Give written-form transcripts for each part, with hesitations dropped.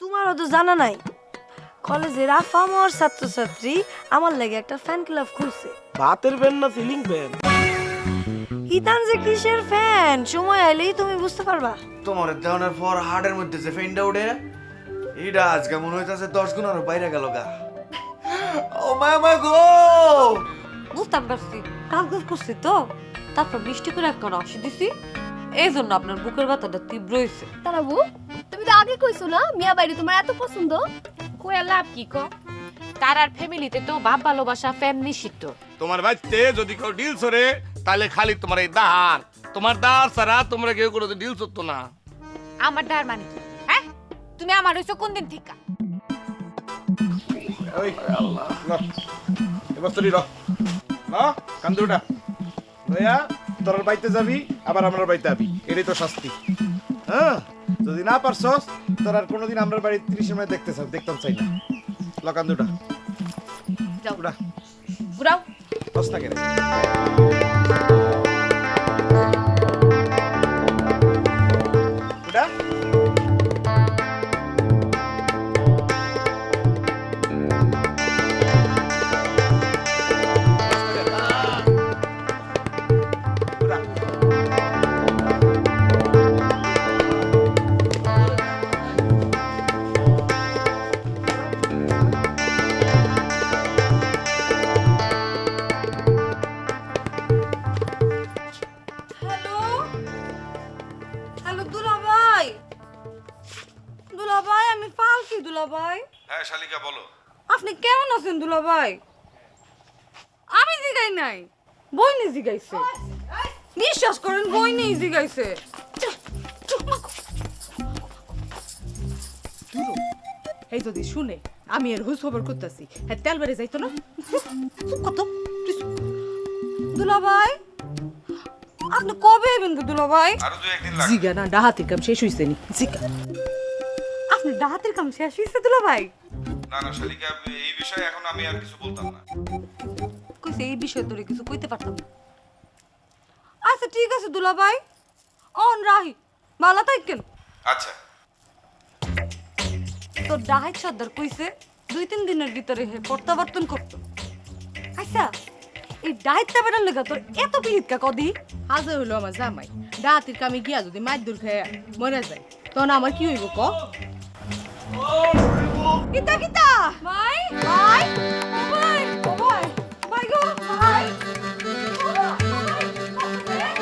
তোমারও তো জানা নাই, কলেজের আফামর ছাত্রছাত্রী আমার লাগে একটা ফ্যান ক্লাব খুলছে। ভাতের ফ্যান না সিলিং ফ্যান? ইতান যে কিসের ফ্যান, সময় আইলেই তুমি বুঝতে পারবা। তোমার দেওয়ানোর পর হাড়ের মধ্যে যে ফেনটা উঠে, এটা আজকে মনে হইতাছে 10 গুণ আরো বাইরে গেল গা। ও মামা গো, বুঝতাম পারছি কাজ করছি তো, তারপর মিষ্টি করে একটা রসি দিছি, এই জন্য আপনার বুকের ব্যথাটা তীব্র হয়েছে। তারাবু, তুমি তো আগে কইছো না মিয়া বাইরে তোমার এত পছন্দ। কইয়া লাভ কি ক? তার আর ফ্যামিলিতে তো বাপ ভালোবাসা ফ্যান নিষিদ্ধ। তোমার বাড়িতে যদি কেউ ডিল সরে তাহলে খালি তোমার এই দাঁড়, তোমার দাঁড় ছাড়া তোমরা কেউ কোনো ডিল চড়তো না। আমার ডার মানে কি? হ্যাঁ, তুমি আমার হইছো কোন দিন থেকে? ওই আল্লাহ, এবার তুই র কান্দুটা লইয়া তোর বাড়িতে যাবি, আবার আমার বাড়িতে আবি, এটাই তো শাস্তি। হ্যাঁ, যদি না পারছস তোর আর কোনোদিন আমরা বাড়ি 30 সময় দেখতাম চাই না। ল কান্দুটা যাও উড়া ঘুরাও। দশ না কেন উড়া। হ্যালো হ্যালো, দুলাভাই, দুলাভাই আমি পালকি দুলাভাই। হ্যাঁ শালিকা বলো। আপনি কেমন আছেন দুলাভাই? আমি জিগাই নাই, বইনি জিগাইছে। বিশ্বাস করেন, বইনি জিগাইছে। এই যদি শুনে আমি এর হুস খবর করতেছি, হ্যাঁ তেল বেড়ে যাইতো না। কত দুলাভাই, আপনি কবে এবেন গো দুলাভাই? আরো 2-1 দিন লাগবে। জিগা না ডাহাতির কাম শেষ হইছে নি জিগা। আপনি ডাহাতের কাম শেষ হয়েছে দুলাভাই? না না শালিকা, এই বিষয়ে এখন আমি আর কিছু বলতাম না। কইছে এই বিষয়ে তোরে কিছু কইতে পারতাম না। আচ্ছা ঠিক আছে দুলাভাই, অন রাহি, ভালো থাকেন। আচ্ছা। তোর ডাহাত সর্দার কইছে 2-3 দিনের ভিতরে হে প্রত্যাবর্তন করতো। আচ্ছা, এই ডাহাতটা বেড়ার লেগা তোর এত পিহিতকা কদি? আজ হইলো আমার জামাই, ডাহাতির কামে গিয়া যদি মাছ দূর খেয়ে মরে যায় তখন আমার কি হইব ক? কিতা কিতা ভাই, ভাই ও ভাই, ও ভাই, ভাই গো ভাই, ও ভাই, ও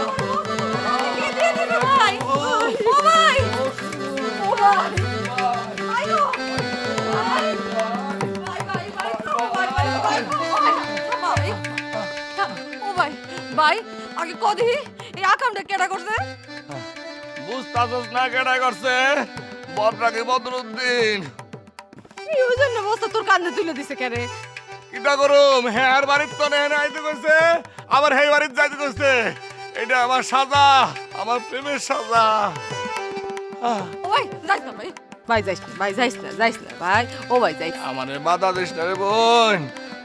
ভাই, ও ভাই, ভাই গো ভাই, ভাই ভাই ভাই, ও ভাই ভাই ভাই, ভাই ও ভাই, ভাই আগে কদি এই আকামটা কেডা করছে? বুঝতাছস না কেডা করছে? বদরাকে বদরুদ্দিন। এই জন্য বস্তা তোর কান্দে তুলে দিছে কেরে? কিটা করুম, হ্যাঁ বাড়ির তো নেন আইতে কইছে, আবার হেই বাড়ির যাইতে কইছে। এটা আমার সাজা, আমার প্রেমের সাজা। ও ভাই যাইস না ভাই, ভাই যাইস না, ভাই যাইস না, যাইস না ভাই, ও ভাই যাইস না, আমারে বাধা দিস না রে বোন,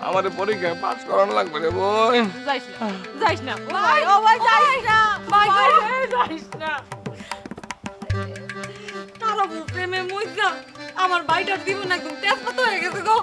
আমারে পরীক্ষায় পাস করানো লাগবে রে বোন। যাইস না, যাইস না, ও ভাই, ও ভাই যাইস না, ভাই ভাই গো যাইস না। তারা প্রেমে মইজা আমার ভাইটার জীবন একদম তেজপাত হয়ে গেছে গো।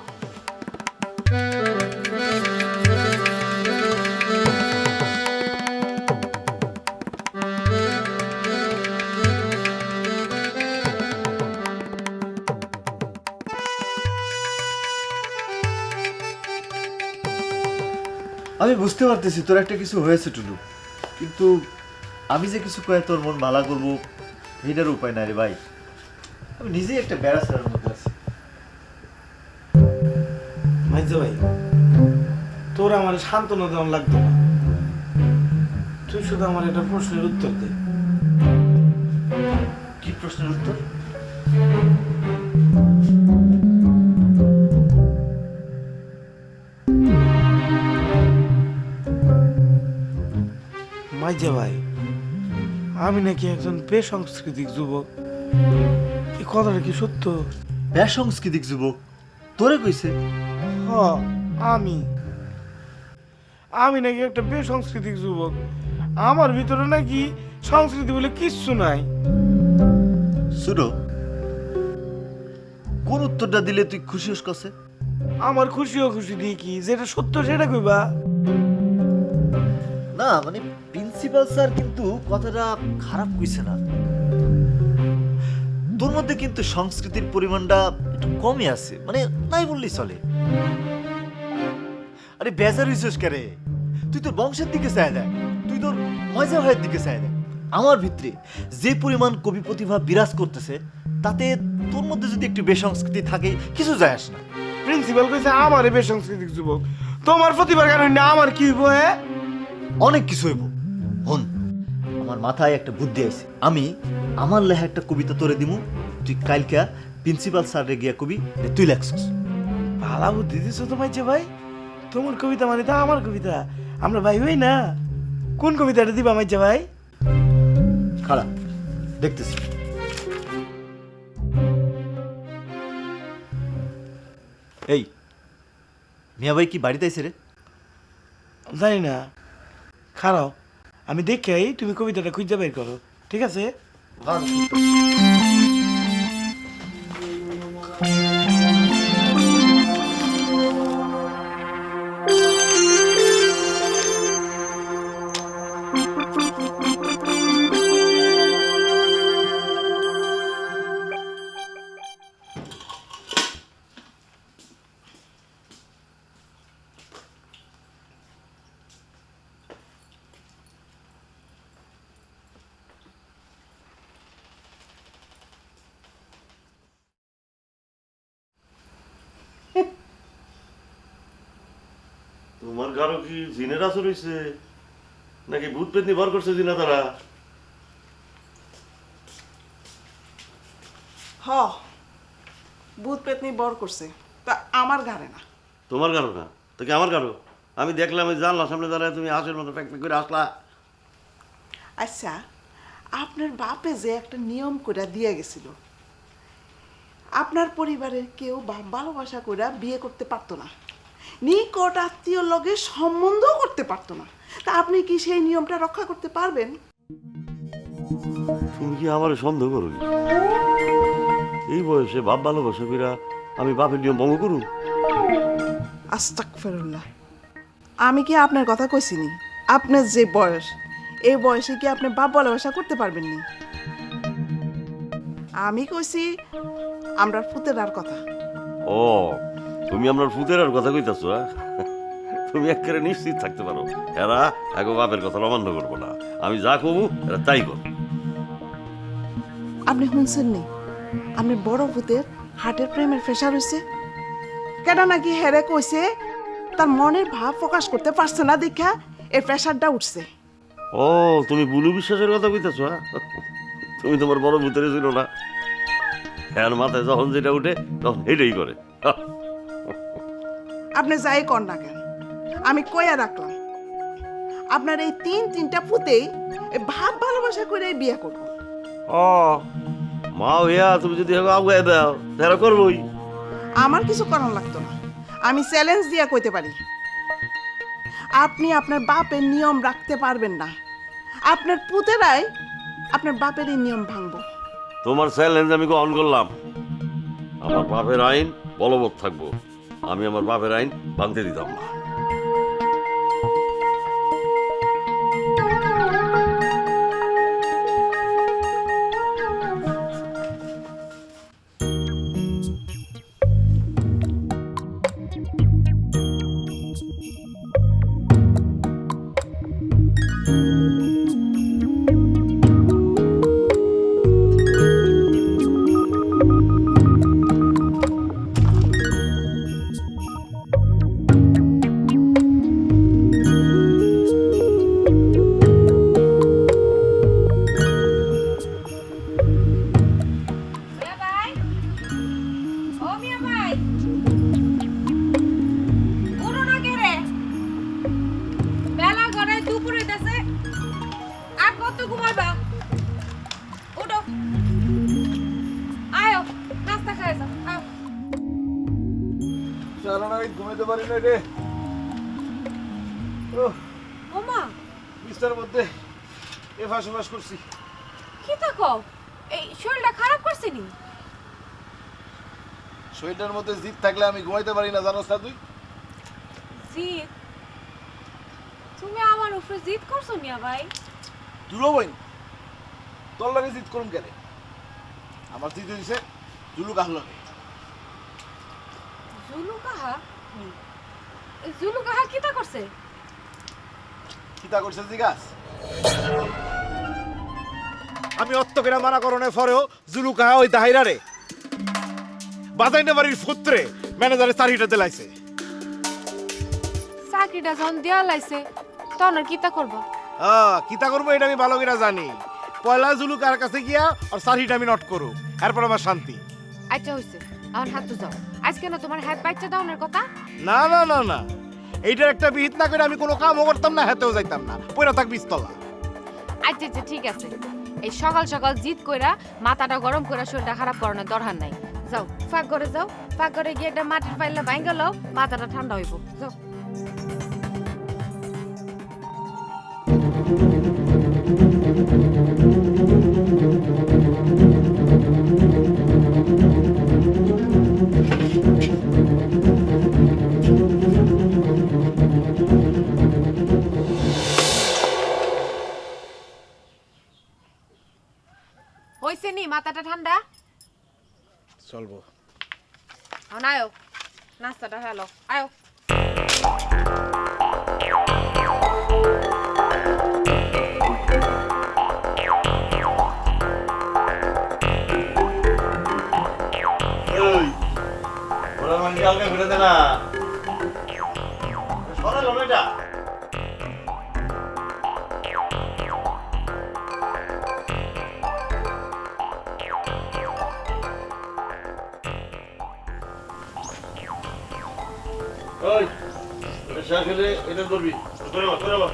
আমি বুঝতে পারতেছি তোর একটা কিছু হয়েছে টুলু, কিন্তু আমি যে কিছু কয়ে তোর মন ভালো করবো এটার উপায় নাই রে ভাই। আমি নিজেই একটা ব্যারাসের মধ্যে আছি। মাইজা ভাই, তোর আমার সান্ত্বনা দেওয়ার লাগতো না। তুই শুধু আমার একটা প্রশ্নের উত্তর দে। কি প্রশ্নের উত্তর? মাইজা ভাই, আমি নাকি একজন বেসাংস্কৃতিক যুবক, এই কথাটা কি সত্য? বেসাংস্কৃতিক যুবক তোরে কইছে? হ, আমি নাকি একটা বেসাংস্কৃতিক যুবক। আমার ভিতরে নাকি সংস্কৃতি বলে কিচ্ছু নাই। শুনো, কোন উত্তরটা দিলে তুই খুশি হস কাছে? আমার খুশিও খুশি দিয়ে কি, যেটা সত্য সেটা কইবা। না মানে প্রিন্সিপাল স্যার কিন্তু কথাটা খারাপ কইছে না। তোর মধ্যে কিন্তু সংস্কৃতির পরিমাণটা একটু কমই আছে, মানে নাই বললেই চলে। আরে বেজার হইছিস কে রে? তুই তোর বংশের দিকে চাই দেখ, তুই তোর মজা ভাইয়ের দিকে চাই দেখ। আমার ভিতরে যে পরিমাণ কবি প্রতিভা বিরাজ করতেছে, তাতে তোর মধ্যে যদি একটু বেসংস্কৃতি থাকে কিছু যায় আসে না। প্রিন্সিপাল কইছে আমার বেসাংস্কৃতিক যুবক, তোমার প্রতিভার কারণে আমার কি হইব? অনেক কিছু হইব। হন, আমার মাথায় একটা বুদ্ধি আছে। আমি আমার লেখা একটা কবিতা তোরে দিমু, তুই কালকা প্রিন্সিপাল স্যারে গিয়া কবি তুই লেখছস। ভালো বুদ্ধি দিছো তো মাইছে ভাই। তোমার কবিতা মানে তা আমার কবিতা, আমরা ভাই হই না? কোন কবিতাটা দিবা মাইছে ভাই? খারাপ দেখতেছি। এই মিয়া ভাই কি বাড়িতে আইছে রে? জানি না, খারাপ। আমি দেখে তুমি কবিতাটা খুঁজে বের করো, ঠিক আছে? তোমার কারো কি জিনের আসর হইছে নাকি ভূত পেতনি ভর করছে জিনা তারা? হ, ভূত পেতনি বর করছে, তা আমার ঘরে না। তোমার কারো না তো কি আমার কারো? আমি দেখলাম ওই জানলার সামনে দাঁড়ায় তুমি হাঁসের মতো প্যাক প্যাক করে আসলা। আচ্ছা, আপনার বাপে যে একটা নিয়ম করে দিয়ে গেছিল, আপনার পরিবারের কেউ ভালোবাসা করে বিয়ে করতে পারতো না, নিকট আত্মীয় লগে সম্বন্ধও করতে পারতো না। তা আপনি কি সেই নিয়মটা রক্ষা করতে পারবেন? তুমি কি আমার সন্দেহ করো? এই বয়সে বাপ ভালোবাসা কইরা আমি বাপের নিয়ম ভঙ্গ করু? আস্তাগফিরুল্লাহ, আমি কি আপনার কথা কইছিনি? আপনার যে বয়স, এই বয়সে কি আপনি বাপ ভালোবাসা করতে পারবেন নি? আমি কইছি আমরা ফুতেরার কথা। ও, তুমি আমার ফুতেরার কথা কইতাছো? তুমি একেবারে নিশ্চিত থাকতে পারো, এরা এক বাপের কথা অমান্য করবো না। আমি যা কমু এরা তাই কর। আপনি শুনছেন নি আপনি বড় ভূতের হার্টের প্রেমের প্রেশার হয়েছে? কেন নাকি হেরে কইছে তার মনের ভাব প্রকাশ করতে পারছে না দেখা এর প্রেশারটা উঠছে। ও, তুমি বুলু বিশ্বাসের কথা কইতাছো? তুমি তোমার বড় ভূতের ছিল না, এর মাথায় যখন যেটা উঠে তখন এটাই করে। আপনি যাই কর না কেন, আমি কইয়া রাখলাম আপনার এই তিনটা পুতেই ভাব ভালোবাসা করে বিয়ে করব। ও মা হইয়া তুমি যদি আগুয়ে দাও তারা করবোই। আমার কিছু করার লাগতো না, আমি চ্যালেঞ্জ দিয়া কইতে পারি আপনি আপনার বাপের নিয়ম রাখতে পারবেন না, আপনার পুতেরাই আপনার বাপের এই নিয়ম ভাঙবো। তোমার চ্যালেঞ্জ আমি গ্রহণ করলাম। আমার বাপের আইন বলবৎ থাকবো, আমি আমার বাপের আইন ভাঙতে দিতাম না। ঘুমাইতে পারি না রে। ওমা, বিস্তার মধ্যে এফাস ওফাস করছি। কি থাকো? এই শরীরটা খারাপ করছিনি? শরীরটার মধ্যে জিদ থাকলে আমি ঘুমাইতে পারি না, জানোস না তুই? জিদ? তুমি আমার উপরে জিদ করছো মিয়া ভাই? দুলো বই তোর লাগে জিদ করুম কেন? আমার জিদ দিছে জুলু কাহল। জুলু কাহা? জুলু কাহা কিতা করছে? কিতা করছে জিগাস? আমি অত্ত করে মানা করণের পরেও জুলু কাহা ওই দাহিরা রে বাজাইনে বাড়ির পুত্রে ম্যানেজারের চাকরিটা দিলাইছে। চাকরিটা যখন দেওয়া লাইছে তখন আর কিতা করবো? কিতা করবো এটা আমি ভালো করে জানি। পয়লা জুলু কার কাছে গিয়া আর চাকরিটা আমি নট করু, এরপর আমার শান্তি। আচ্ছা হইছে, এখন হাত তো যাও। আজকে না তোমার হাত বাচ্চা দাওনের কথা? না না না না, এইটার একটা বিহিত না করে আমি কোনো কামও করতাম না, হাতেও যাইতাম না, পয়লা থাক বিস্তলা। আচ্ছা আচ্ছা ঠিক আছে, এই সকাল সকাল জিদ কইরা মাথাটা গরম করে শরীরটা খারাপ করানোর দরকার নাই। যাও ফাঁক ঘরে যাও, ফাঁক ঘরে গিয়ে একটা মাটির পাইলে ভাঙ্গা লও, মাথাটা ঠান্ডা হইব। যাও। হইছে নি মাথাটা ঠান্ডা? চলবো। এখন আয়ো, নাস্তাটা হ্যালো আয়ো। ওরা মানে কালকে ঘুরে দে না, সরালো না এটা। ওই এটা শেষ হলে এটা ধরবি, করে বা করে বা।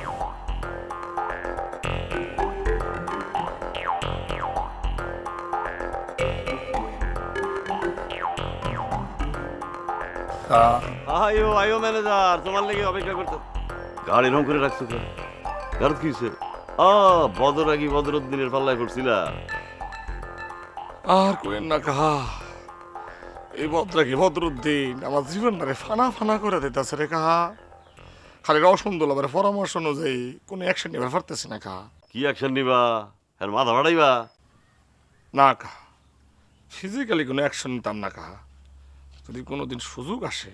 আয়ো আয়ো ম্যানেজার, তোমার লেগে অপেক্ষা করতে। গাড়ি রং করে রাখছো কেন? গাড়ি কি হয়েছে? বদরাগি বদরুদ্দিনের পাল্লায় পড়ছিলা। আর কোয়েন না কাহা, এই বদরাগি বদরুদ্দিন আমার জীবনটারে ফানা ফানা করে দিতেছে রে কাহা। খালি রসুন দোলাবার পরামর্শ অনুযায়ী কোনো অ্যাকশন নিবার পারতেছি না কাহা। কি অ্যাকশন নিবা? আর মাথা বাড়াইবা? না কাহা, ফিজিক্যালি কোনো অ্যাকশন নিতাম না কাহা। যদি কোনোদিন সুযোগ আসে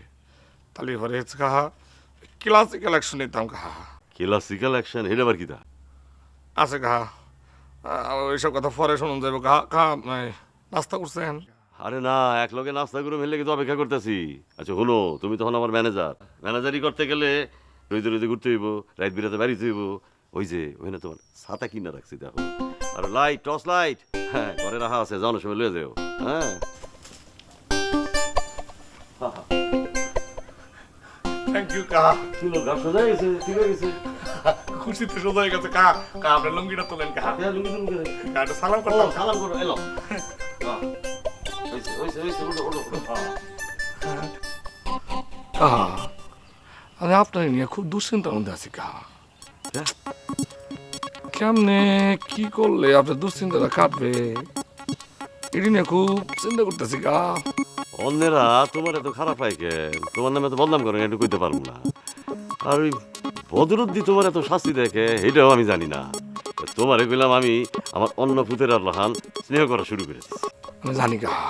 তাহলে এবারে কাহা ক্লাসিক্যাল অ্যাকশন নিতাম কাহা। Classical action? এটা আবার কিটা? আছে কাহা, ওইসব কথা পরে শুনুন যাবো কাহা। কাহা নাস্তা করছেন? আরে না, এক লগে নাস্তা করে ফেললে কিন্তু অপেক্ষা করতেছি। আচ্ছা হলো, তুমি তখন আমার ম্যানেজার, ম্যানেজারি করতে গেলে রইতে রইতে ঘুরতে হইব, রাত বিরাতে বাড়িতে হইব। ওই যে ওখানে তোমার ছাতা কিনা রাখছি দেখো, আর লাইট, টর্চ লাইট, হ্যাঁ ঘরে রাখা আছে, যাওয়ানোর সময় লয়ে যাও। হ্যাঁ থ্যাংক ইউ কাহা। কি লোক গাছ সোজা গেছে, ঠিক হয়ে গেছে, খুশিতে সোজা হয়ে গেছে কাহা। কাহা আপনার লুঙ্গিটা তোলেন কাহা। লুঙ্গি তুমি করে কাহা একটু সালাম করতাম। সালাম করো, এলো কাহা আমি আপনার নিয়ে খুব দুশ্চিন্তার মধ্যে আছি কাহা। কেমনে কি করলে আপনার দুশ্চিন্তাটা কাটবে এটি নিয়ে খুব চিন্তা করতেছি কাহা। অন্যেরা তোমার এত খারাপ হয় কেন? তোমার নামে এত বদনাম করেন, একটু কইতে পারবো না। আর ওই বদরুদ্দি তোমার এত শাস্তি দেখে এটাও আমি জানি না। তোমারে কইলাম আমি আমার অন্য পুতের আর লহান স্নেহ করা শুরু করেছি। আমি জানি কাহা,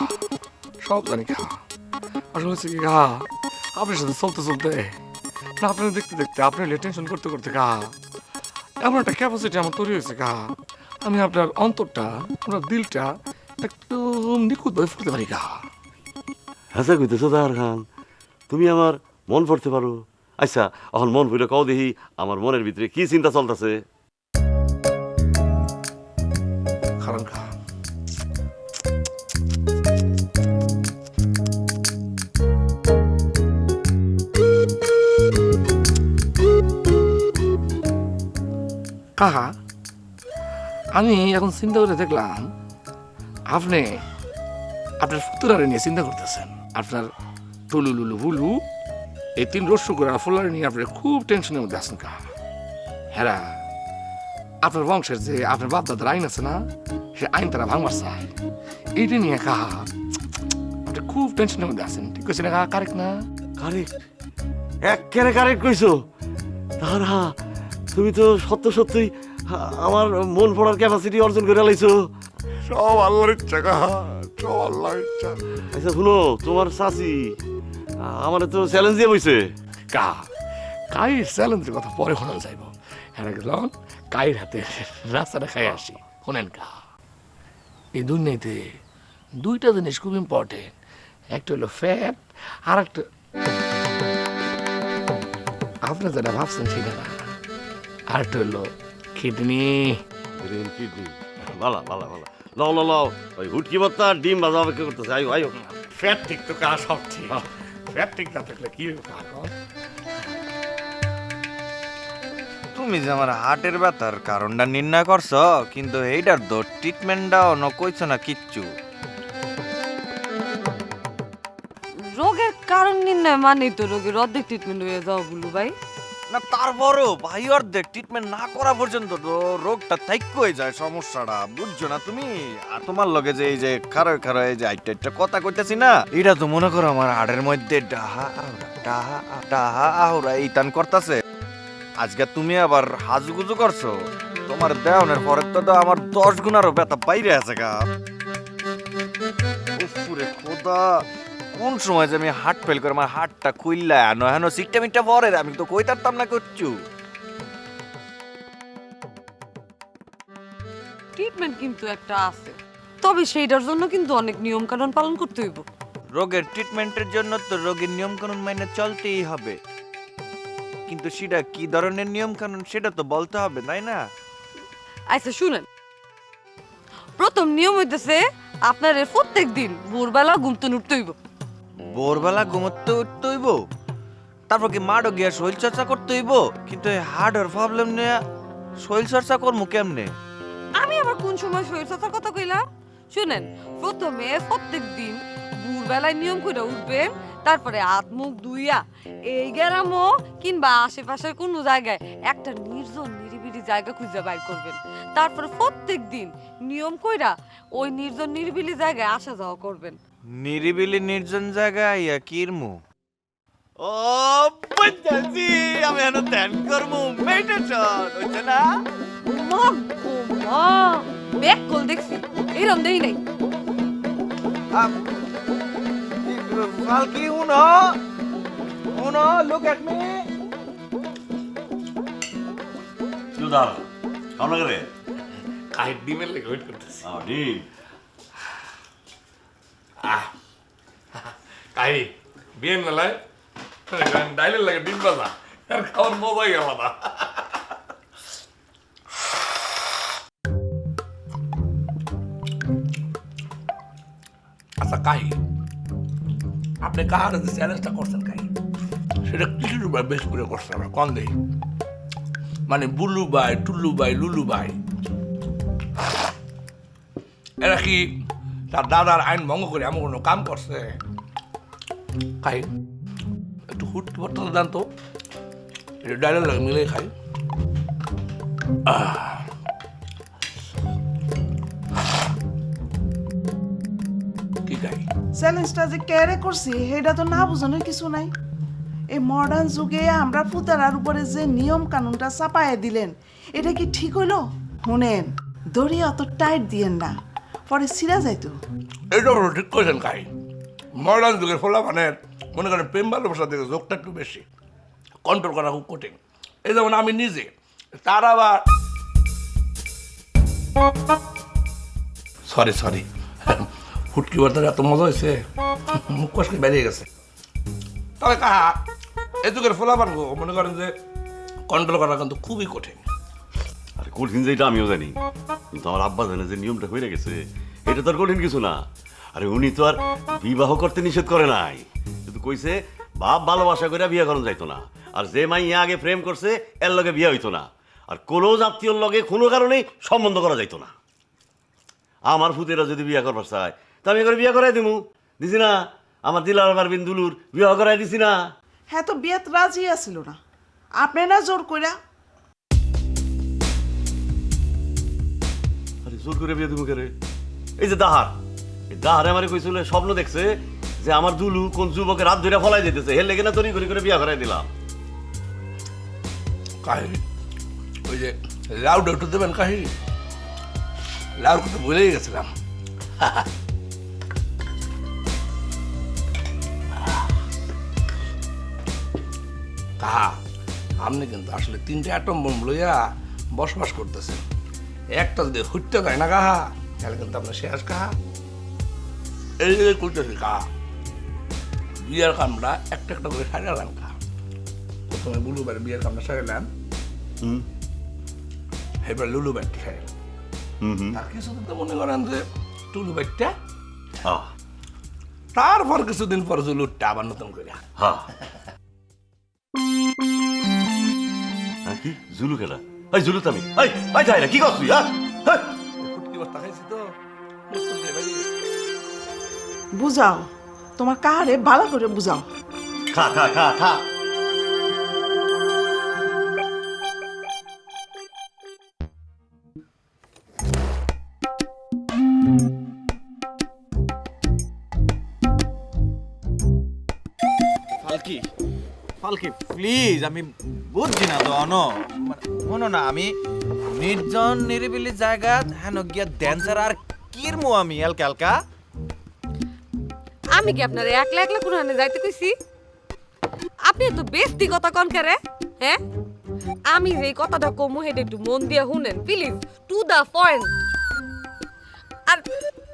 সব জানি কাহা। আসলে হচ্ছে কি কাহা, আপনার সাথে চলতে চলতে না, আপনার দেখতে দেখতে আপনার টেনশন করতে করতে কাহা এমন একটা ক্যাপাসিটি আমার তৈরি হয়েছে কাহা। আমি আপনার অন্তরটা, আপনার দিলটা একদম নিখুঁতভাবে ফুটতে পারি কাহা। হাসা কইতেছো দাহার খান, তুমি আমার মন পড়তে পারো? আচ্ছা এখন মন ভরে কও দেখি আমার মনের ভিতরে কি চিন্তা চলতেছে। কারণ কাহা কাহা আমি এখন চিন্তা করে দেখলাম আপনি আপনার ফুতুরারে নিয়ে চিন্তা করতেছেন। আপনার টুলু লুলু বুলু এই 3 রস্য করে ফুলারে নিয়ে আপনার খুব টেনশনের মধ্যে আছেন কাহা। হ্যাঁ, আপনার বংশের যে আপনার বাপ দাদার আইন আছে না, সে আইন তারা ভাঙবার চায়। এইটা নিয়ে কাহা আপনি খুব খুব টেনশনের মধ্যে আছেন ঠিক আছে না কারেক্ট না কারেক্ট একেবারে কারেক্ট কইছো তাহারা তুমি তো সত্যই আমার মন পড়ার ক্যাপাসিটি অর্জন করে লাইছো। সব আল্লাহর ইচ্ছা কাহা সব আল্লাহর ইচ্ছা। আচ্ছা শুনো তোমার চাচি আমার তো চ্যালেঞ্জ দিয়ে বইছে। কাইর চ্যালেঞ্জের কথা পরে শোনা যাইব, হ্যাঁ গেলাম কাইর হাতে রাস্তাটা খাই আসি। শোনেন কা, এই দুনিয়াতে দুইটা জিনিস খুব ইম্পর্টেন্ট, একটা হলো ফ্যাট আর একটা আপনার যেটা ভাবছেন সেটা না, আর একটা হলো কিডনি। কিডনি ভালো ভালো ভালো লাও লাও লাও ওই হুটকি ভর্তা ডিম ভাজা অপেক্ষা করতেছে। আয়ো আয়ো ফ্যাট ঠিক তো কা সব ঠিক, ফ্যাট ঠিক না থাকলে কি তুমি যে আমার হার্টের ব্যথার কারণটা নির্ণয় করছো, কিন্তু এইটার তো ট্রিটমেন্টটাও কইছো না কিচ্ছু। রোগের কারণ নির্ণয় মানেই তো রোগের অর্ধেক ট্রিটমেন্ট হয়ে যাও বুলু ভাই। না তারপরও ভাই অর্ধেক ট্রিটমেন্ট না করা পর্যন্ত তো রোগটা থাইক্য হয়ে যায়, সমস্যাটা বুঝছো না তুমি? আর তোমার লগে যে এই যে খারো এই যে আইটা কথা কইতেছি না, এটা তো মনে করো আমার হাড়ের মধ্যে ডাহা আহরা এই টান করতেছে। আজকে তুমি আবার হাজুগুজু করছো, তোমার দেওয়ানের পরে তো আমার 10 গুণারও ব্যথা বাইরে আছে গা। উফরে খোদা, কোন সময় যে আমি হার্ট ফেল করে আমার হার্টটা খুইল্লা হেন সিকটা মিটটা পরে আমি তো কই তারতাম না করছু। ট্রিটমেন্ট কিন্তু একটা আছে, তবে সেইটার জন্য কিন্তু অনেক নিয়ম কানুন পালন করতে হইব। রোগের ট্রিটমেন্টের জন্য তো রোগের নিয়ম কানুন মাইনে চলতেই হবে, কিন্তু সেটা কি ধরনের নিয়ম কানুন সেটা তো বলতে হবে তাই না? আচ্ছা শুনেন, প্রথম নিয়ম হইতেছে আপনার প্রত্যেক দিন ভোরবেলা ঘুমতে উঠতে হইব। ভোরবেলা ঘুমোতে উঠতে হইব, তারপর কি মাঠও গিয়া শরীর চর্চা করতে হইব? কিন্তু এই হার্টের প্রবলেম নিয়ে শরীর চর্চা করবো কেমনে? আমি আবার কোন সময় শরীর চর্চার কথা কইলাম? শুনেন, প্রথমে প্রত্যেক দিন ভোরবেলায় নিয়ম করে উঠবেন, তারপরে হাত মুখ ধুইয়া এই গ্রামও কিংবা আশেপাশের কোনো জায়গায় একটা নির্জন নিরিবিলি জায়গা খুঁজে বাইর করবেন। তারপরে প্রত্যেক দিন নিয়ম কইরা ওই নির্জন নিরিবিলি জায়গায় আসা যাওয়া করবেন। নিরিবিলি নির্জন জায়গায় ইয়া কিরমু? ও বুঝছি, আমি এখন ধ্যান করবো, মেডিটেশন হচ্ছে না? মা গো মা, ব্যাক কল দেখছি এরম দেই নাই। Falky, uno, look at me. সুদার কেমন করে কাইর ডিমের লেগে ওয়েট করতেছি। ডিম কাই বিয়ের মেলায় ডাইলের লাগে ডিম ভাজা আর খাওয়ার মজাই আলাদা। আচ্ছা কাই, আপনি কার যে চ্যালেঞ্জটা করছেন কাই, সেটা কিছুর উপর বেশ করে করছেন আমরা কন দেই, মানে বুলু ভাই, টুল্লু ভাই, লুলু ভাই, এরা কি তার দাদার আইন ভঙ্গ করে এমন কোনো কাম করছে? খাই একটু হুটকি ভর্তা দেন তো, এটা ডাইলের লাগে মিলে খাই। কি খাই? চ্যালেঞ্জটা যে ক্যারে করছি সেটা তো না বোঝানোর কিছু নাই। এই মডার্ন যুগে আমরা পুতারার উপরে যে নিয়ম কানুনটা চাপায় দিলেন, এটা কি ঠিক হইলো? শুনেন, দড়ি অত টাইট দিয়েন না, পরে ছিঁড়া যাইতো। এটা হলো ঠিক করেছেন খাই। মডার্ন যুগের ফলা মানে মনে করেন প্রেম ভালোবাসার দিকে যোগটা একটু বেশি, কন্ট্রোল করা খুব কঠিন। এই যেমন আমি নিজে, তার আবার সরি ফুটকি বার্তার এত মজা হয়েছে, মুখ কষকে বেরিয়ে গেছে। তবে কাহা এই যুগের ফলা পানবো মনে করেন যে কন্ট্রোল করা কিন্তু খুবই কঠিন। আরে কঠিন যেটা আমিও জানি, কিন্তু আমার আব্বা জানে যে নিয়মটা হয়ে গেছে, এটা তো আর কঠিন কিছু না। আরে উনি তো আর বিবাহ করতে নিষেধ করে নাই, কিন্তু কইছে বাপ ভালোবাসা করে বিয়ে করানো যাইতো না, আর যে মাইয়া আগে প্রেম করছে এর লগে বিয়ে হইতো না, আর কোনো জাতীয়র লগে কোনো কারণেই সম্বন্ধ করা যাইতো না। আমার ফুতেরা যদি বিয়ে করবার চায় তা আমি করে বিয়ে করাই দিমু, দিছি না? আমার দিলার পারবিন দুলুর বিবাহ করাই দিছি না? হ্যাঁ, তো বিয়েত রাজি আছিল না, আপনি না জোর কইরা। আরে জোর করে বিয়ে দিমু কে রে? এই যে দাহার, এই দাহারে আমারে কইছিল স্বপ্ন দেখছে যে আমার দুলু কোন যুবকের রাত ধরে ফলাই যেতেছে হের লেগে না তরি করে বিয়া করাই দিলাম। কাহি ওই যে লাউটা একটু দেবেন কাহি, লাউর কথা ভুলেই গেছিলাম। কাহা আপনি কিন্তু আসলে 3টে অ্যাটম বোম লইয়া বসবাস করতেছেন, একটা যদি হুটতে যায় না কাহা তাহলে কিন্তু আপনার শেষ কাহা। এই যে করতেছি কাহা, বিয়ের কামটা একটা একটা করে সাজালাম কাহা। প্রথমে বুলু বাড়ি বিয়ের কামটা সাজালাম, এবার লুলু বাড়িটা সাজালাম, আর কিছুদিন তো মনে করেন যে টুলু বাড়িটা, তারপর কিছুদিন পর জুলুরটা আবার নতুন করে। কি জুলু খেলা? এই জুলু তুমি এই যাই না কি করছিস? ফুটকি বস্তা খাইছি তো বুঝাও, তোমার কাহারে ভালো করে বুঝাও। খা খা খা খা। ফালকি ফালকি প্লিজ, আমি বুঝছি না তো শোনো না, আমি নির্জন নিরিবিলি জায়গা হেন গিয়া ড্যান্সার আর কিরমো আমি হালকা হালকা। আমি কি আপনার একলা একলা কোনো হানে যাইতে কইছি? আপনি তো বেস্তি কথা কন করে, হ্যাঁ? আমি যে কথাটা কমু হেডে একটু মন দিয়ে শুনেন প্লিজ, টু দা পয়েন্ট। আর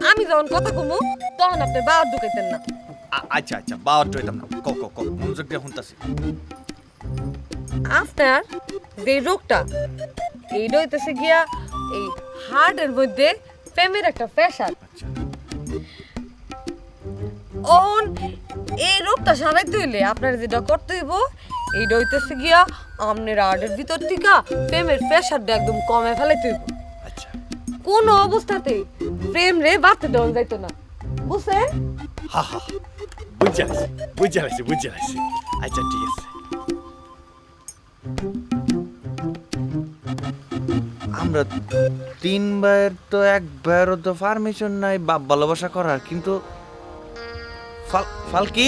আমি যখন কথা কমু তখন আপনি বাদ ঢুকাইতেন না। আচ্ছা আচ্ছা, বাওয়ার হইতাম না, ক মনোযোগ দিয়ে শুনতাছি। আপনার যে রোগটা, এইটা হইতেছে গিয়া এই হার্টের মধ্যে প্রেমের একটা প্রেশার। এই রোগটা সারাইতে হইলে আপনার যেটা করতে হইব, এইটা হইতেছে গিয়া আপনার হার্টের ভিতর থেকে প্রেমের প্রেশারটা একদম কমে ফেলাইতে হইব। আচ্ছা, কোন অবস্থাতেই প্রেম রে বাড়তে দেওয়া যাইতো না, বুঝছেন? হা হা, বুঝে লাগছে। আচ্ছা ঠিক আছে। আমরা 3 ভাইয়ের তো একবারও তো পারমিশন নাই বাপ ভালোবাসা করার, কিন্তু ফালকি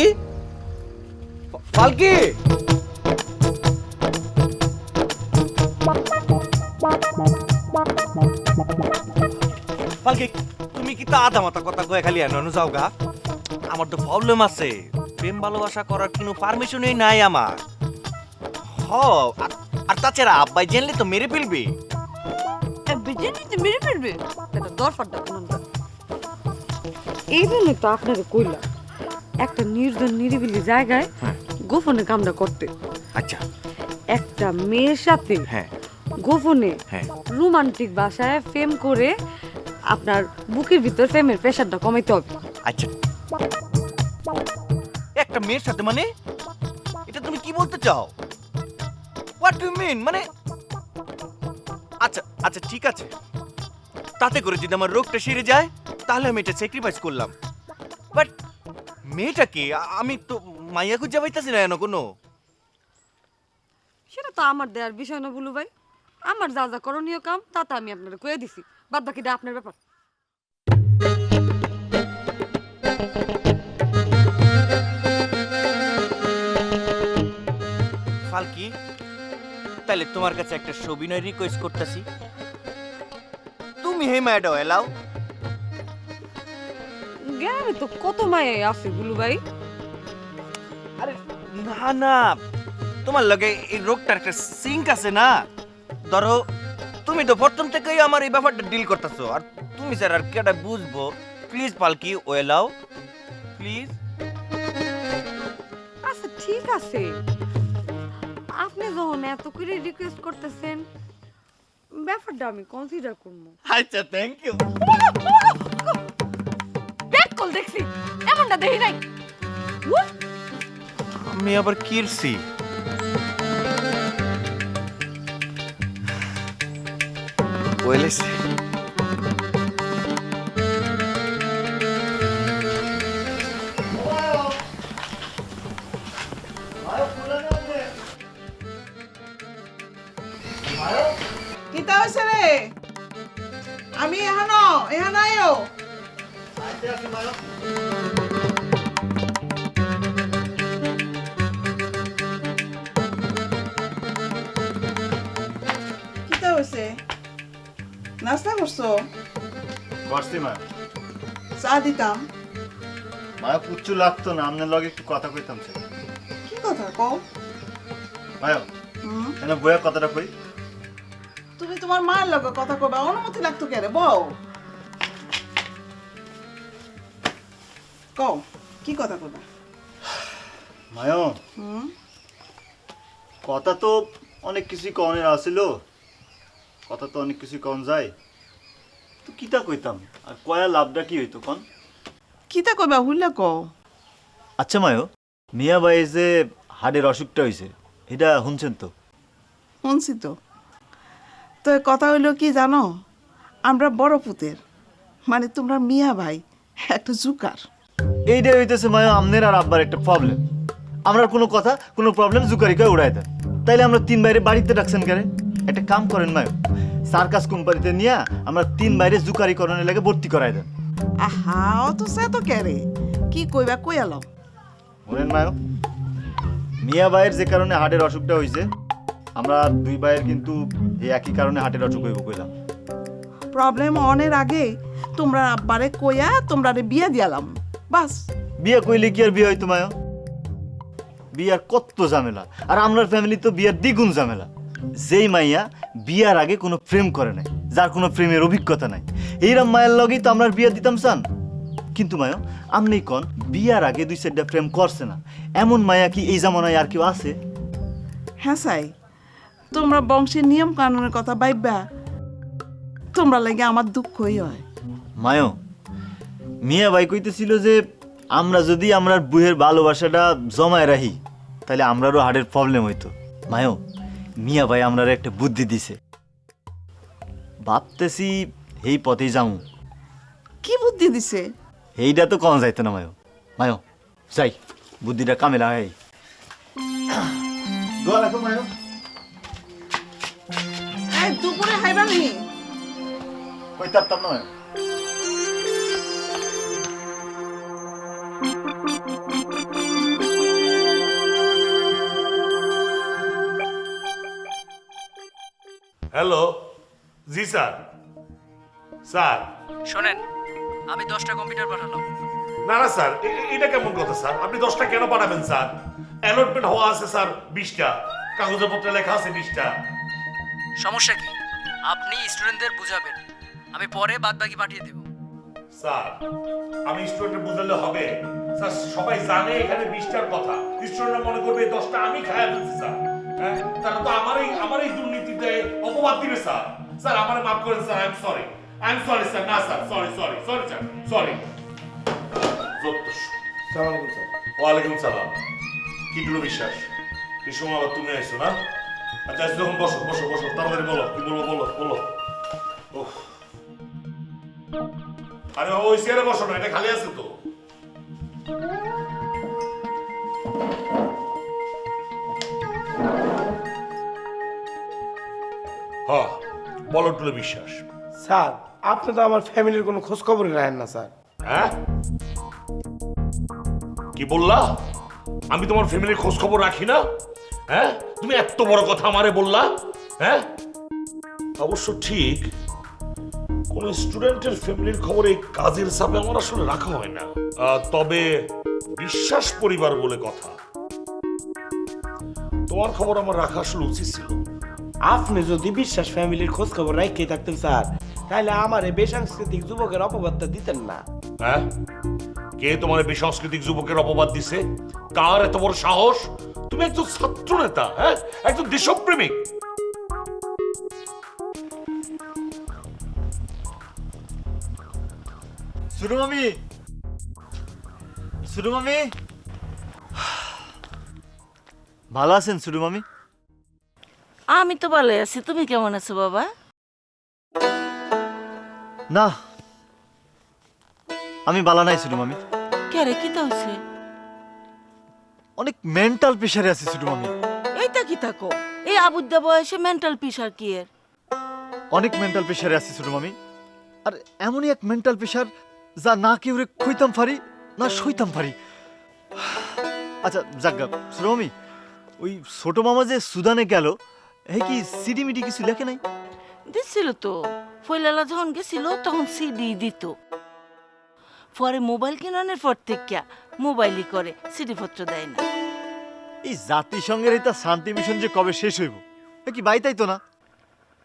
তুমি কি তা আধা মাথা কথা কয়ে খালি এনে যাও গা? আমার তো প্রবলেম আছে, প্রেম ভালোবাসা করার কোনো পারমিশনই নাই আমার। আর তাছাড়া আব্বাই জানলে তো মেরে ফেলবে। মেরে ফেলবে এটা দরফারটা কোন? এই জন্য তো আপনাকে কইলাম একটা নির্জন নিরিবিলি জায়গায় গোপনে কামটা করতে। আচ্ছা, একটা মেয়ের সাথে গোপনে রোমান্টিক ভাষায় প্রেম করে আপনার বুকের ভিতর প্রেমের প্রেশারটা কমাইতে হবে। আচ্ছা, একটা মেয়ের সাথে মানে এটা তুমি কি বলতে চাও? What do you mean? মানে আচ্ছা আচ্ছা ঠিক আছে, তাতে করে যদি আমার রোগটা সেরে যায় তাহলে আমি এটা স্যাক্রিফাইস করলাম। বাট মেয়েটা কি? আমি তো মাইয়া খুঁজে পাইতাছি না এনো কোনো। সেটা তো আমার দেওয়ার বিষয় না বুলু ভাই, আমার যা যা করণীয় কাম তাতে আমি আপনারা কয়ে দিছি, বাদ বাকিটা আপনার ব্যাপার। ফালকি, তাহলে তোমার কাছে একটা সবিনয় রিকোয়েস্ট করতেছি, তুমি হে ম্যাডাম এলাও। গ্রামে তো কত মায়াই আছে বুলু ভাই। আরে না না, তোমার লগে এই রোগটার একটা সিঙ্ক আছে না। ধরো তুমি তো প্রথম থেকেই আমার এই ব্যাপারটা ডিল করতেছো, আর তুমি স্যার আর কেটা বুঝবো। প্লিজ পালকি ও এলাও প্লিজ। আচ্ছা ঠিক আছে, আপনি যখন এত করে রিকোয়েস্ট করতেছেন ব্যাপারটা আমি কনসিডার করবো। আচ্ছা থ্যাংক ইউ। ব্যাক কল দেখছি, এমনটা দেখি নাই। আমি আবার কিরছি? ওয়েলেছে কিতা হইছে রে? আমি এহানো আইও। নাস্তা করছো? করছি মা। চা দিতাম। মায়া পুচ্ছু লাগতো না, আপনার লগে একটু কথা কইতাম চাই। কি কথা কও? মায়া হুম? এনে বইয়া কথাটা কই। তুমি তোমার মায়ের লগে কথা কবা, অনুমতি লাগতো কেরে বউ? কও কি কথা কবা? মায়া হুম? কথা তো অনেক কিছু কনের আছিল, কথা তো অনেক কিছু কন যায়, তো কিতা কইতাম আর কয়া লাভটা কি হইতো কন? কিতা কবা হইলা কও। আচ্ছা মায়ো, মিয়া ভাই যে হাড়ের অসুখটা হয়েছে এটা শুনছেন তো? শুনছি তো। তো এ কথা হইলো কি জানো, আমরা বড় পুতের মানে তোমরা মিয়া ভাই একটা জুকার। এইটা হইতেছে মায়ো আমনের আর আব্বার একটা প্রবলেম। আমরা কোনো কথা কোনো প্রবলেম জুকারিকে উড়াই দেন, তাইলে আমরা তিন বাইরে বাড়িতে রাখছেন কেন? একটা কাম করেন মায়ো, সার্কাস কোম্পানিতে নিয়ে আমরা তিন বাইরে জুকারিকরণের লাগে ভর্তি করাই দেন। আহা অত সে তো কেরে, কি কইবা কইয়ালাম। বলেন মায়ো, মিয়া ভাইয়ের যে কারণে হার্টের অসুখটা হয়েছে, আমরা দুই ভাইয়ের কিন্তু এই একই কারণে হার্টের অসুখ হইব কইলাম। প্রবলেম অনের আগে তোমরা আব্বারে কইয়া তোমরা বিয়ে দিয়ালাম বাস। বিয়ে কইলে কি আর বিয়ে হইতো মায়ো? বিয়ার কত ঝামেলা, আর আমরার ফ্যামিলি তো বিয়ার দ্বিগুণ ঝামেলা। যেই মাইয়া বিয়ার আগে কোনো প্রেম করে নাই, যার কোনো প্রেমের অভিজ্ঞতা নাই, এইরকম মায়ের লগেই তো আমরা বিয়া দিতাম চান। কিন্তু মায়ো আমনি কন, বিয়ার আগে দুই চারটা প্রেম করছে না এমন মায়া কি এই জামানায় আর কেউ আছে? হ্যাঁ সাই, তোমরা বংশের নিয়ম কানুনের কথা ভাইবা তোমরা লাগে আমার দুঃখই হয়। মায়ো মিয়া ভাই কইতেছিল যে আমরা যদি আমরার বুয়ের ভালোবাসাটা জমায় রাখি তাহলে আমরারও হার্টের প্রবলেম হইতো। মায়ো মিয়া ভাই আমরার একটা বুদ্ধি দিছে, ভাবতেছি এই পথেই যামু। কি বুদ্ধি দিছে? এইটা তো কম যাইতো না মায়ো। মায়ো যাই, বুদ্ধিটা কামে লাগাই। দোয়া রাখো মায়ো। এই দুপুরে খাইবা নি? কইতাম না মায়ো। হ্যালো, জি স্যার। স্যার শোনেন, আমি 10টা কম্পিউটার পাঠালাম। না না স্যার, এটা কেমন কথা স্যার? আপনি 10টা কেন পাঠাবেন স্যার? অ্যালটমেন্ট হওয়া আছে স্যার 20টা, কাগজপত্রে লেখা আছে 20টা। সমস্যা কি? আপনি স্টুডেন্টদের বুঝাবেন, আমি পরে বাদবাকি পাঠিয়ে দেব। স্যার আমি স্টুডেন্টে বুঝালে হবে? স্যার সবাই জানে এখানে 20টার কথা, স্টুডেন্টরা মনে করবে 10টা আমি খায়া ফেলছি স্যার। হ্যাঁ, তারা তো আমারই দুর্নীতিতে অপবাদ দিবে স্যার। স্যার আমারে মাফ করেন sir, I am sorry sir. না স্যার, সরি স্যার, সরি। ওয়ালাইকুম সালাম। কি গুলো বিশ্বাস, এই সময় আবার তুমি আইছো না? আচ্ছা যখন বসো তাড়াতাড়ি বলো, কি বলো। ওহ, আরে ওই চেয়ারে বসো না, এটা খালি আছে তো। হ্যাঁ বলো টুলে বিশ্বাস। স্যার আপনি তো আমার ফ্যামিলির কোনো খোঁজ খবরই রাখেন না স্যার। হ্যাঁ কি বললা? আমি তোমার ফ্যামিলির খোঁজ খবর রাখি না? হ্যাঁ তুমি এত বড় কথা আমারে বললা? হ্যাঁ অবশ্য ঠিক, কোন স্টুডেন্টের ফ্যামিলির খবর এই কাজের চাপে আমার আসলে রাখা হয় না। তবে বিশ্বাস পরিবার বলে কথা, তোমার খবর আমার রাখা আসলে উচিত ছিল। আপনি যদি বিশ্বাস ফ্যামিলির খোঁজ খবর রাখতে থাকতেন স্যার, তাহলে আমার এই বেসাংস্কৃতিক যুবকের অপবাদটা দিতেন না। হ্যাঁ কে তোমার বেসাংস্কৃতিক যুবকের অপবাদ দিছে? কার এত বড় সাহস? তুমি একজন ছাত্র নেতা, হ্যাঁ একজন দেশপ্রেমিক। ছোট মামি ভালো আছেন? ছোট মামি আমি তো ভালো আছি, তুমি কেমন আছো বাবা? না আমি ভালো নাই ছোট মামি। কে রে, কি হইছে? অনেক মেন্টাল প্রেসারে আছি ছোট মামি। এইটা কি থাকো, এই আবুদ্দা বয়সে মেন্টাল প্রেসার কি এর? অনেক মেন্টাল প্রেসারে আছি ছোট মামি, আর এমনই এক মেন্টাল প্রেসার যা না কেউ খুইতাম পারি না সইতাম পারি। আচ্ছা যাজ্ঞা ছোট মামি, ওই ছোট মামা যে সুদানে গেল, হে কি সিডি মিডি কিছু লেখে নাই? দিছিল তো, ফয়লালা যখন গেছিল তখন সিডি দিত, পরে মোবাইল কিনানোর পর থেকে মোবাইলই করে, সিডিপত্র দেয় না। এই জাতিসংঘের এটা শান্তি মিশন যে কবে শেষ হইব, এ কি বাইতাই তো না?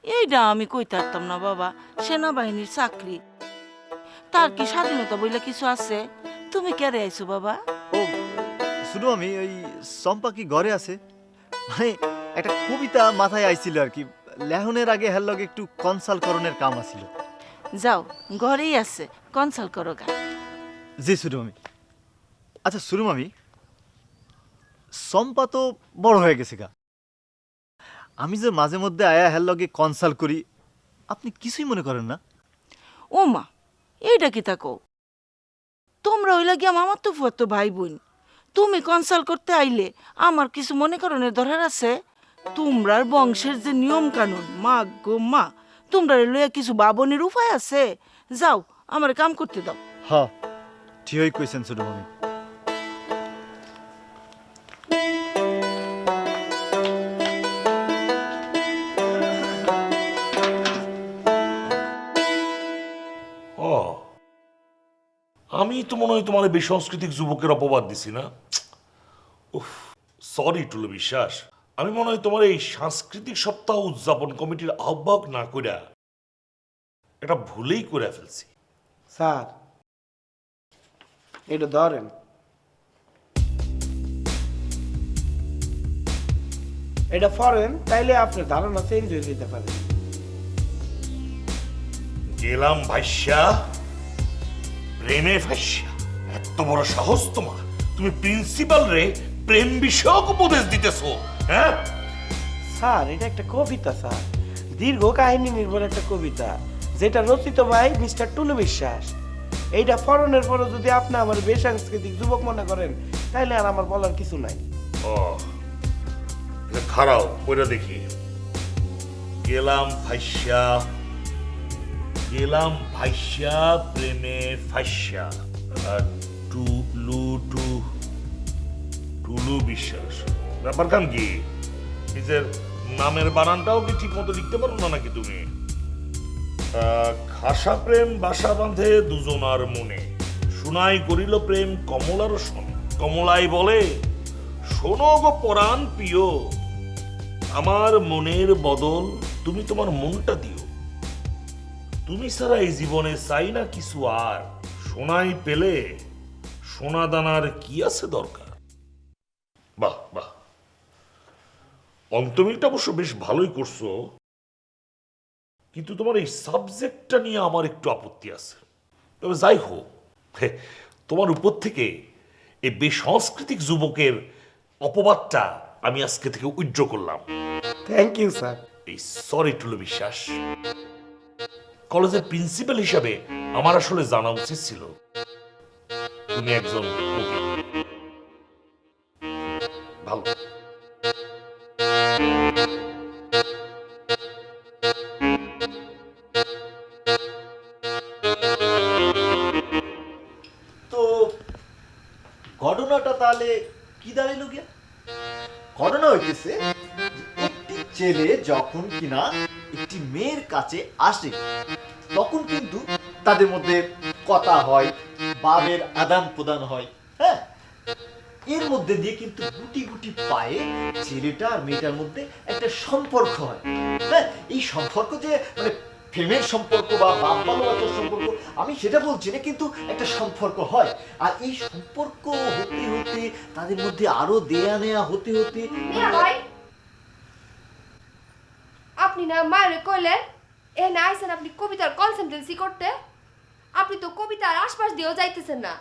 এইটা আমি কইতে পারতাম না বাবা, সেনাবাহিনীর চাকরি, তার কি স্বাধীনতা বইলে কিছু আছে? তুমি কেড়ে আইছো বাবা? ও শুনো, আমি ওই চম্পা কি ঘরে আছে? মানে একটা কবিতা মাথায় আইছিল আর কি, লেহনের আগে হের লগে একটু কনসাল্ট করণের কাম আছিল। যাও, ঘরেই আছে, কনসাল্ট করো গা। জি সুরমামি। আচ্ছা সুরমামি, চম্পা তো বড় হয়ে গেছে গা, আমি যে মাঝে মধ্যে আয়া হের লগে কনসাল্ট করি, আপনি কিছুই মনে করেন না? ও মা, এইটা কি তাকো? তোমরা ওই লাগিয়া আমার তো ফুয়াতো ভাই বোন, তুমি কনসাল্ট করতে আইলে আমার কিছু মনে করণের দরকার আছে? তোমরার বংশের যে নিয়ম কানুন, মা গো মা, তোমরা লইয়া কিছু বাবনের উপায় আছে? যাও, আমার কাম করতে দাও। হ্যাঁ ঠিকই কইছেন সুরমামি। ও, আমি তো মনে হয় তোমার বেসাংস্কৃতিক যুবকের অপবাদ দিছি না? উফ, সরি টুলু বিশ্বাস, আমি মনে হয় তোমার এই সাংস্কৃতিক সপ্তাহ উদযাপন কমিটির আহ্বায়ক না কইরা এটা ভুলেই করে ফেলছি। স্যার এটা ধরেন, এটা ফরেন, তাইলে আপনার ধারণা চেঞ্জ হয়ে যেতে পারে। গেলাম ভাইসা, প্রেমে ফাইসা, এত বড় সাহস তোমার! তুমি প্রিন্সিপাল রে প্রেম বিষয়ক উপদেশ দিতেছো? হ্যাঁ স্যার এটা একটা কবিতা স্যার, দীর্ঘ কাহিনী নির্ভর একটা কবিতা, যেটা রচিত ভাই মিস্টার টুলু বিশ্বাস। এইটা ফরেনের পরে যদি আপনি আমার বেসাংস্কৃতিক যুবক মনে করেন, তাইলে আর আমার বলার কিছু নাই। ও, এটা খারাপ, ওইটা দেখি। গেলাম ফাইসা, গেলাম ভাইসা, প্রেমে ফাইসা, টুলু বিশ্বাস। ব্যাপার কাম কি? নিজের নামের বানানটাও কি ঠিক মতো লিখতে পারো না নাকি তুমি? খাসা প্রেম বাসা বাঁধে দুজনার মনে, শুনাই করিল প্রেম কমলার শোনে, কমলাই বলে শোনো গো পরাণ প্রিয়, আমার মনের বদল তুমি তোমার মনটা দিও, তুমি ছাড়া এই জীবনে চাই না কিছু আর, সোনাই পেলে সোনা দানার কি আছে দরকার। বাহ বাহ, অন্তমিলটা অবশ্য বেশ ভালোই করছো, কিন্তু তোমার এই সাবজেক্টটা নিয়ে আমার একটু আপত্তি আছে। তবে যাই হোক, তোমার উপর থেকে এই বেসাংস্কৃতিক যুবকের অপবাদটা আমি আজকে থেকে উইথড্র করলাম। Thank you sir. এই সরি টুলু বিশ্বাস, কলেজের প্রিন্সিপাল হিসাবে আমার আসলে জানা উচিত ছিল তুমি একজন কবি। ভালো। তো ঘটনাটা তাহলে কি দাঁড়াইল গিয়া? ঘটনা হইতেছে, একটি ছেলে যখন কিনা একটি মেয়ের কাছে আসে, তখন কিন্তু তাদের মধ্যে কথা হয়, ভাবের আদান প্রদান হয়। হ্যাঁ, এর মধ্যে দিয়ে কিন্তু গুটি গুটি পায়ে ছেলেটা আর মেয়েটার মধ্যে একটা সম্পর্ক হয়। হ্যাঁ, এই সম্পর্ক যে মানে প্রেমের সম্পর্ক বা বাপ ভালোবাসার সম্পর্ক আমি সেটা বলছি না, কিন্তু একটা সম্পর্ক হয়। আর এই সম্পর্ক হতে হতে তাদের মধ্যে আরো দেয়া নেয়া হতে হতে আপনি না মায়ের কইলেন এখানে আইসেন আপনি কবিতার কনসেন্টেন্সি করতে, আপনি তো কবিতার আশপাশ দিয়েও যাইতেছেন না,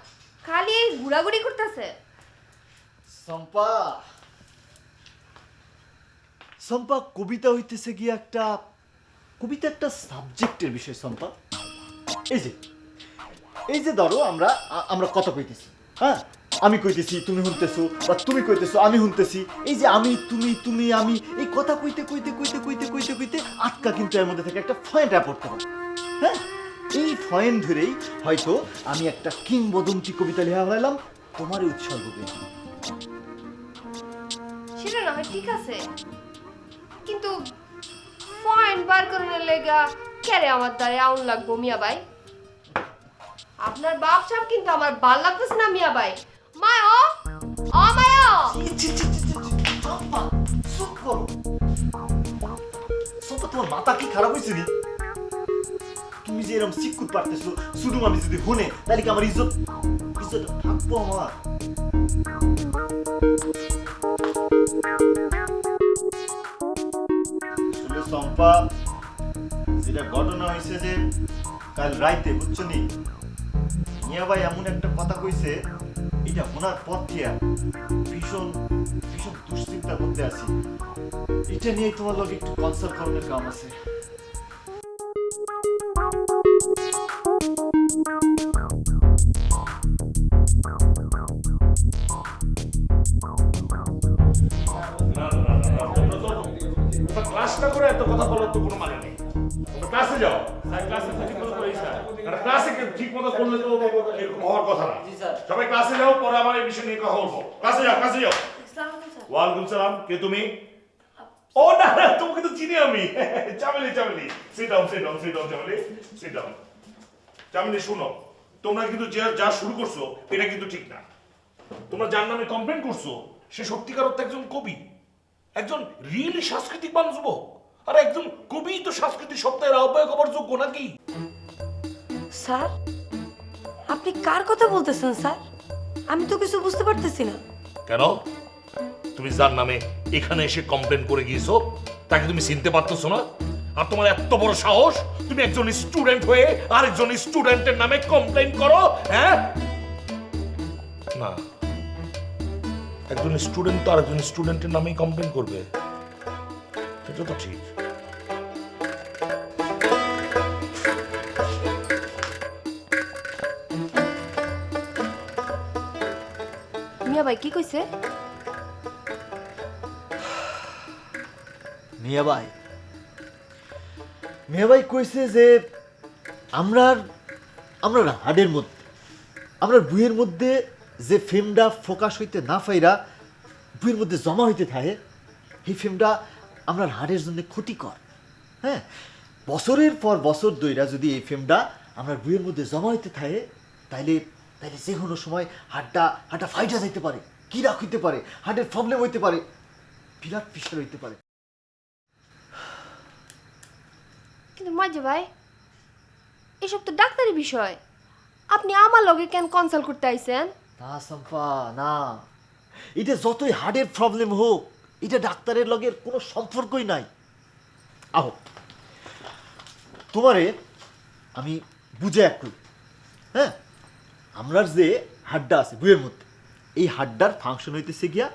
খালি ঘোরাঘুরি করতেছে। সম্পা, সম্পা কবিতা হইতেছে কি একটা, কবিতা একটা সাবজেক্টের বিষয় সম্পা। এই যে ধরো আমরা কথা কইতেছি, হ্যাঁ, আমি কইতেছি তুমি শুনতেছো, বা তুমি কইতেছো আমি শুনতেছি, এই যে আমি তুমি তুমি আমি এই কথা কইতে কইতে কইতে কইতে কইতে কইতে আটকা কিন্তু এর মধ্যে থেকে একটা ফয়েন্ট পড়তে হবে। হ্যাঁ, এই ফয়েন্ট ধরেই হয়তো আমি একটা কিংবদন্তি কবিতা লেখা হলাম তোমারই উৎসর্গ করে। সেটা না হয় ঠিক আছে, কিন্তু পয়েন্ট বার করার লেগা কেরে আমার দ্বারে আউন লাগবো মিয়া ভাই? আপনার বাপ সাহেব কিন্তু আমার ভাল লাগতেছে না মিয়া ভাই। মায়া ও মায়া, চম্পা চুপ করো। চম্পা, তোমার মাথা কি খারাপ হয়েছে নি? তুমি যে এরকম চিকুট পারতেছো, শুধু আমি যদি শুনে তাহলে কি আমার ইজ্জত ইজ্জত থাকবো আমার? আসলে চম্পা, যেটা ঘটনা হয়েছে যে কাল রাইতে, বুঝছো নি, মিয়া ভাই এমন একটা কথা কইছে, এটা শোনার পর থেকে ভীষণ ভীষণ দুশ্চিন্তার মধ্যে আছি। এটা নিয়ে তোমার লগে একটু কনসাল্ট করার কাম আছে। ক্লাস না করে এত কথা বলার তো কোনো মানে নেই। ক্লাসে যাও, ক্লাসে ঠিক মতো করে ক্লাসে ঠিক মতো করলে তো এরকম হওয়ার কথা না। সবাই ক্লাসে যাও, পরে আমার এই বিষয় নিয়ে কথা বলবো। ক্লাসে যাও, ক্লাসে যাও। ওয়ালাইকুম সালাম। কে তুমি? ও না না, তোমাকে তো চিনি আমি। Chameli, Chameli. Sit down, sit down, sit down, Chameli, sit down. Chameli, শুনো, তোমরা কিন্তু যা শুরু করছো এটা কিন্তু ঠিক না। তোমরা যার নামে কমপ্লেন করছো সে সত্যিকার অর্থে একজন কবি, একজন রিয়েলি সাংস্কৃতিক মানুষ যুবক। আর একজন কবি তো সাংস্কৃতিক সপ্তাহের আহ্বায়ক হবার যোগ্য নাকি? স্যার, আপনি কার কথা বলতেছেন স্যার? আমি তো কিছু বুঝতে পারতেছি না। কেন? তুমি যার নামে এখানে এসে কমপ্লেন করে গিয়েছো তাকে তুমি চিনতে পারতেছো না? আর তোমার এত বড় সাহস, তুমি একজন স্টুডেন্ট হয়ে আরেকজন স্টুডেন্টের নামে কমপ্লেন করো? হ্যাঁ, না, একজন স্টুডেন্ট তো আরেকজন স্টুডেন্টের নামেই কমপ্লেন করবে, এটা তো ঠিক। মিয়া ভাই কি কইছে? মিয়া ভাই কইছে যে আমরা হাড়ের মধ্যে, আমরা বুয়ের মধ্যে যে ফিল্মটা ফোকাস হইতে না পাইরা বুয়ের মধ্যে জমা হইতে থাকে, এই ফিল্মটা আমরা হাড়ের জন্য ক্ষতিকর। হ্যাঁ, বছরের পর বছর ধইরা যদি এই ফিল্মটা আমরা বুয়ের মধ্যে জমা হইতে থাকে, তাইলে যে কোনো সময় হাড়টা ফাইটা যাইতে পারে, কিরাক হইতে পারে, হার্টের প্রবলেম হইতে পারে, বিরাট প্রেশার হইতে পারে। কিন্তু মাঝে ভাই, এসব তো ডাক্তারি বিষয়, আপনি আমার লগে কেন কনসাল্ট করতে আইছেন? না সম্পা, না, এটা যতই হার্টের প্রবলেম হোক, এটা ডাক্তারের লগে কোনো সম্পর্কই নাই। আহো, তোমারে আমি বুঝে এক করি। হ্যাঁ, আমরার যে হাড্ডা আছে বুয়ের মধ্যে, এই হাড্ডার ফাংশন হইতেছে গিয়া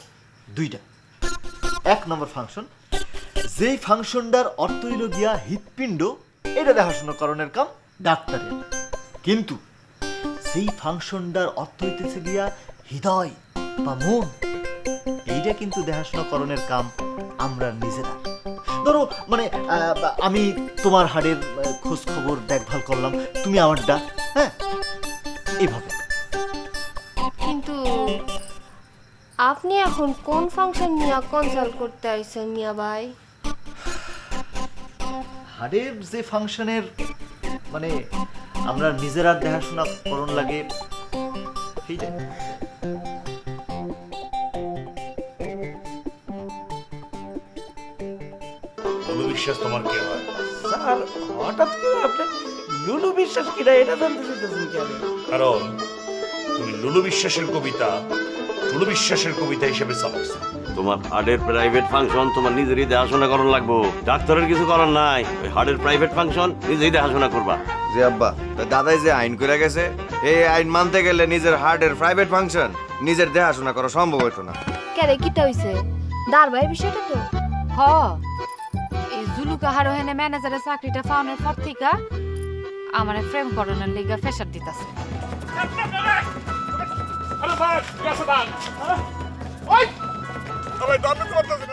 দুইটা। এক নম্বর ফাংশন, যেই ফাংশনটার অর্থ হইল গিয়া হৃৎপিণ্ড, এটা দেখাশোনা করণের কাম ডাক্তারের। কিন্তু যেই ফাংশনটার অর্থ হইতেছে গিয়া হৃদয় বা মন, এইটা কিন্তু দেখাশোনা করণের কাম আমরা নিজেরা। ধরো মানে আমি তোমার হাড়ের খোঁজ খবর দেখভাল করলাম, তুমি আমারটা, হ্যাঁ, এইভাবে। কিন্তু আপনি এখন কোন ফাংশন নিয়ে কনসাল্ট করতে আইছেন মিয়া ভাই? হাড়ের যে ফাংশনের মানে আমরা নিজেরা দেখাশোনা করণ লাগে, সেইটাই। লুলু বিশ্বাস তোমার কে হয়? স্যার, হঠাৎ করে আপনি লুলু বিশ্বাস কিনা এটা জানতে চাইতেছেন কেন? কারণ তুমি লুলু বিশ্বাসের কবিতা টুলু বিশ্বাসের কবিতা হিসেবে চালাইছো। তোমার হার্টের প্রাইভেট ফাংশন তোমার নিজেরই দেখাশোনা করার লাগবো, ডাক্তারের কিছু করার নাই। ওই হার্টের প্রাইভেট ফাংশন নিজেই দেখাশোনা করবা। যে আব্বা, দাদাই যে আইন করে গেছে, এই আইন মানতে গেলে নিজের হার্টের প্রাইভেট ফাংশন নিজের দেখাশোনা করা সম্ভব হইতো না। কেরে কিটা হইছে? দার ভাই বিষয়টা তো হ, এই জুলুকা হারোহেনে ম্যানেজারের চাকরিটা পাওয়ার পর থেকে আমার ফ্রেম করানোর লিগা প্রেশার দিতেছে। আরে ভাই, ক্লাসে দাঁড়ান। ওই! আরে দাঁড়াতে পারতেছি